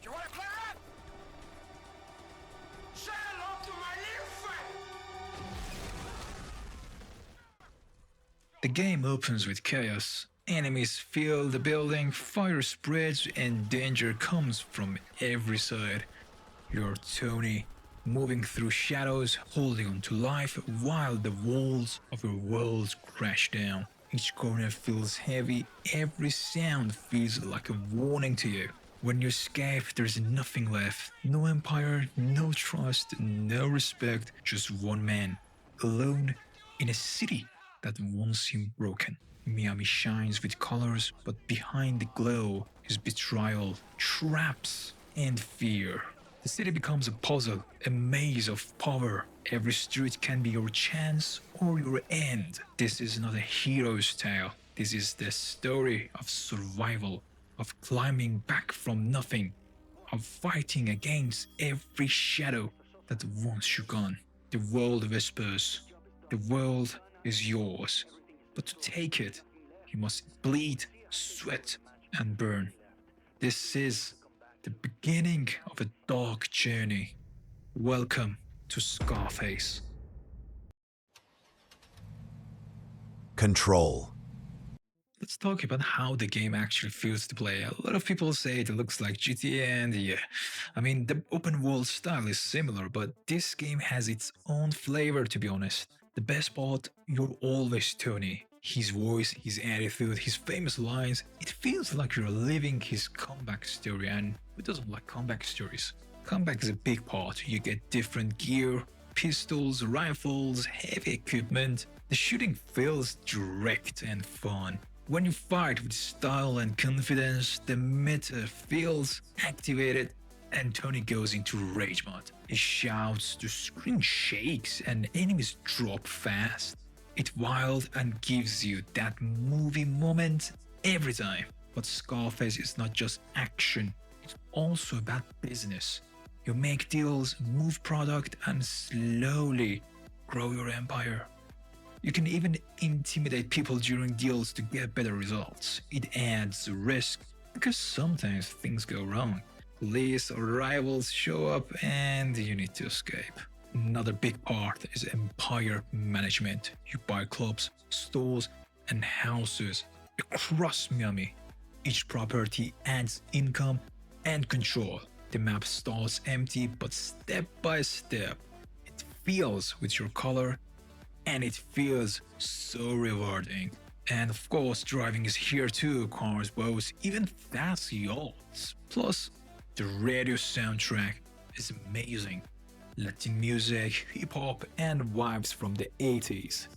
You wanna clear up? Say hello to my little friend! The game opens with chaos. Enemies fill the building, fire spreads, and danger comes from every side. You're Tony, moving through shadows, holding on to life while the walls of your world crash down. Each corner feels heavy, every sound feels like a warning to you. When you escape, there's nothing left. No empire, no trust, no respect, just one man, alone in a city that once seemed broken. Miami shines with colors, but behind the glow is betrayal, traps, and fear. The city becomes a puzzle, a maze of power. Every street can be your chance or your end. This is not a hero's tale. This is the story of survival, of climbing back from nothing, of fighting against every shadow that wants you gone. The world whispers, the world is yours. But to take it, you must bleed, sweat, and burn. This is the beginning of a dark journey. Welcome to ScarFace. Control. Let's talk about how the game actually feels to play. A lot of people say it looks like GTA, and yeah, I mean, the open world style is similar, but this game has its own flavor, to be honest. The best part, you're always Tony. His voice, his attitude, his famous lines, it feels like you're living his comeback story, and who doesn't like comeback stories? Comeback is a big part. You get different gear, pistols, rifles, heavy equipment. The shooting feels direct and fun. When you fight with style and confidence, the meta feels activated and Tony goes into rage mode. He shouts, the screen shakes, and enemies drop fast. It's wild and gives you that movie moment every time. But ScarFace is not just action, it's also about business. You make deals, move product, and slowly grow your empire. You can even intimidate people during deals to get better results. It adds risk because sometimes things go wrong. Police or rivals show up and you need to escape. Another big part is empire management. You buy clubs, stores, and houses across Miami. Each property adds income and control. The map starts empty, but step by step, it fills with your color, and it feels so rewarding. And of course, driving is here too, cars, boats, even fast yachts. Plus, the radio soundtrack is amazing. Latin music, hip-hop, and vibes from the 80s.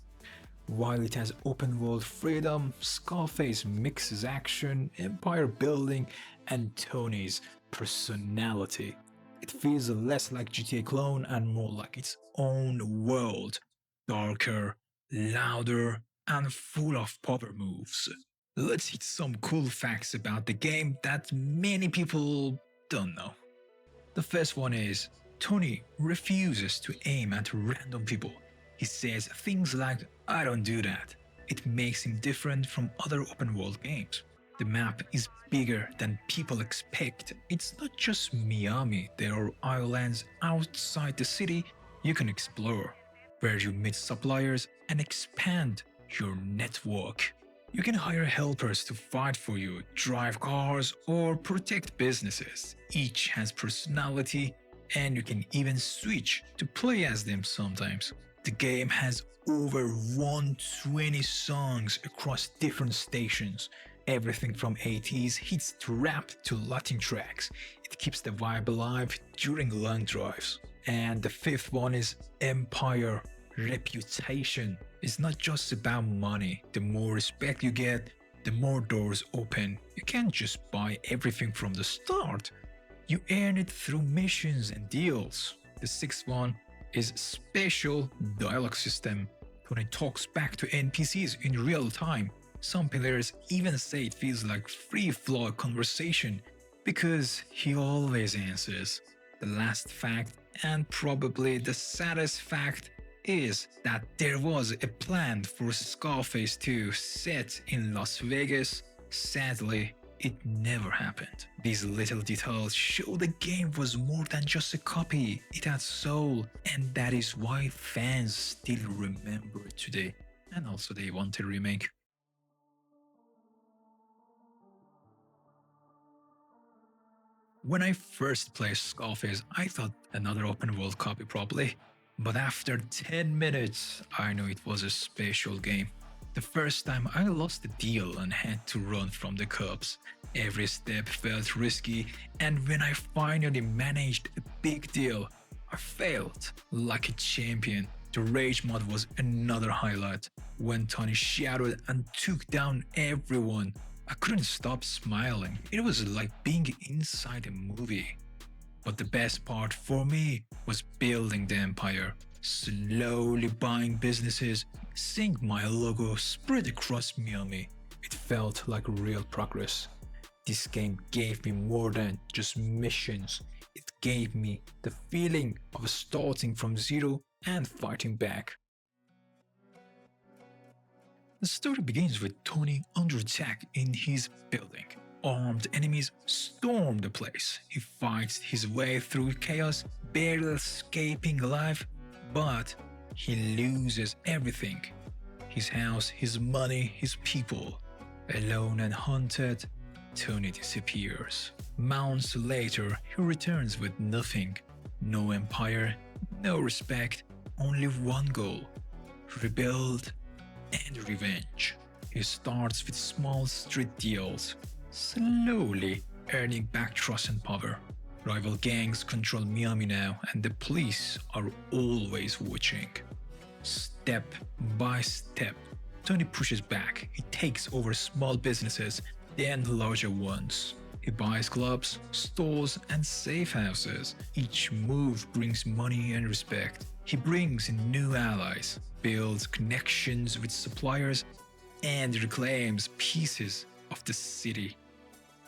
While it has open world freedom, ScarFace mixes action, empire building, and Tony's personality. It feels less like GTA clone and more like its own world. Darker, louder, and full of power moves. Let's hit some cool facts about the game that many people don't know. The first one is, Tony refuses to aim at random people. He says things like, I don't do that. It makes him different from other open world games. The map is bigger than people expect. It's not just Miami, there are islands outside the city you can explore, where you meet suppliers and expand your network. You can hire helpers to fight for you, drive cars, or protect businesses. Each has personality, and you can even switch to play as them sometimes. The game has over 120 songs across different stations. Everything from 80s hits to rap to Latin tracks. It keeps the vibe alive during long drives. And the fifth one is Empire reputation. It's not just about money. The more respect you get, the more doors open. You can't just buy everything from the start. You earn it through missions and deals. The sixth one is special dialogue system. Tony talks back to NPCs in real time. Some players even say it feels like free-flow conversation because he always answers. The last fact, and probably the saddest fact, is that there was a plan for ScarFace 2 set in Las Vegas. Sadly, it never happened. These little details show the game was more than just a copy, it had soul, and that is why fans still remember it today. And also they want a remake. When I first played ScarFace, I thought another open world copy probably. But after 10 minutes, I knew it was a special game. The first time I lost the deal and had to run from the cops. Every step felt risky, and when I finally managed a big deal, I failed like a champion. The rage mod was another highlight. When Tony shouted and took down everyone, I couldn't stop smiling. It was like being inside a movie. But the best part for me was building the empire, slowly buying businesses, seeing my logo spread across Miami. It felt like real progress. This game gave me more than just missions. It gave me the feeling of starting from zero and fighting back. The story begins with Tony under attack in his building. Armed enemies storm the place. He fights his way through chaos, barely escaping alive, but he loses everything. His house, his money, his people. Alone and haunted, Tony disappears. Months later, he returns with nothing. No empire, no respect, only one goal: rebuild and revenge. He starts with small street deals, slowly earning back trust and power. Rival gangs control Miami now, and the police are always watching. Step by step, Tony pushes back. He takes over small businesses, then larger ones. He buys clubs, stores, and safe houses. Each move brings money and respect. He brings in new allies, builds connections with suppliers, and reclaims pieces of the city.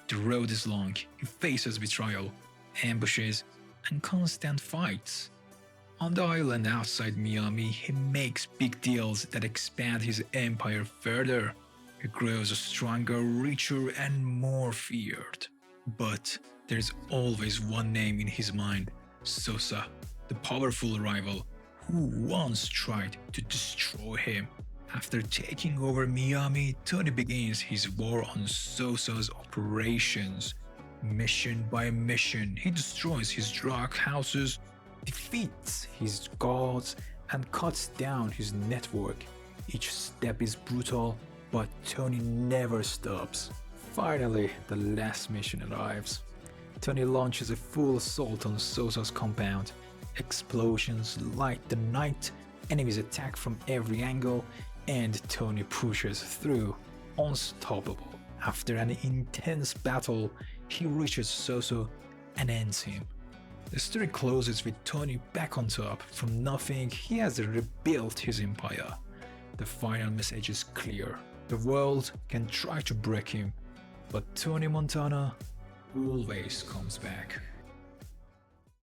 The road is long. He faces betrayal, ambushes, and constant fights. On the island outside Miami, he makes big deals that expand his empire further. He grows stronger, richer, and more feared. But there's always one name in his mind: Sosa, the powerful rival who once tried to destroy him. After taking over Miami, Tony begins his war on Sosa's operations. Mission by mission, he destroys his drug houses, defeats his guards, and cuts down his network. Each step is brutal, but Tony never stops. Finally, the last mission arrives. Tony launches a full assault on Sosa's compound. Explosions light the night, enemies attack from every angle, and Tony pushes through, unstoppable. After an intense battle, he reaches Sosa and ends him. The story closes with Tony back on top. From nothing, he has rebuilt his empire. The final message is clear. The world can try to break him, but Tony Montana always comes back.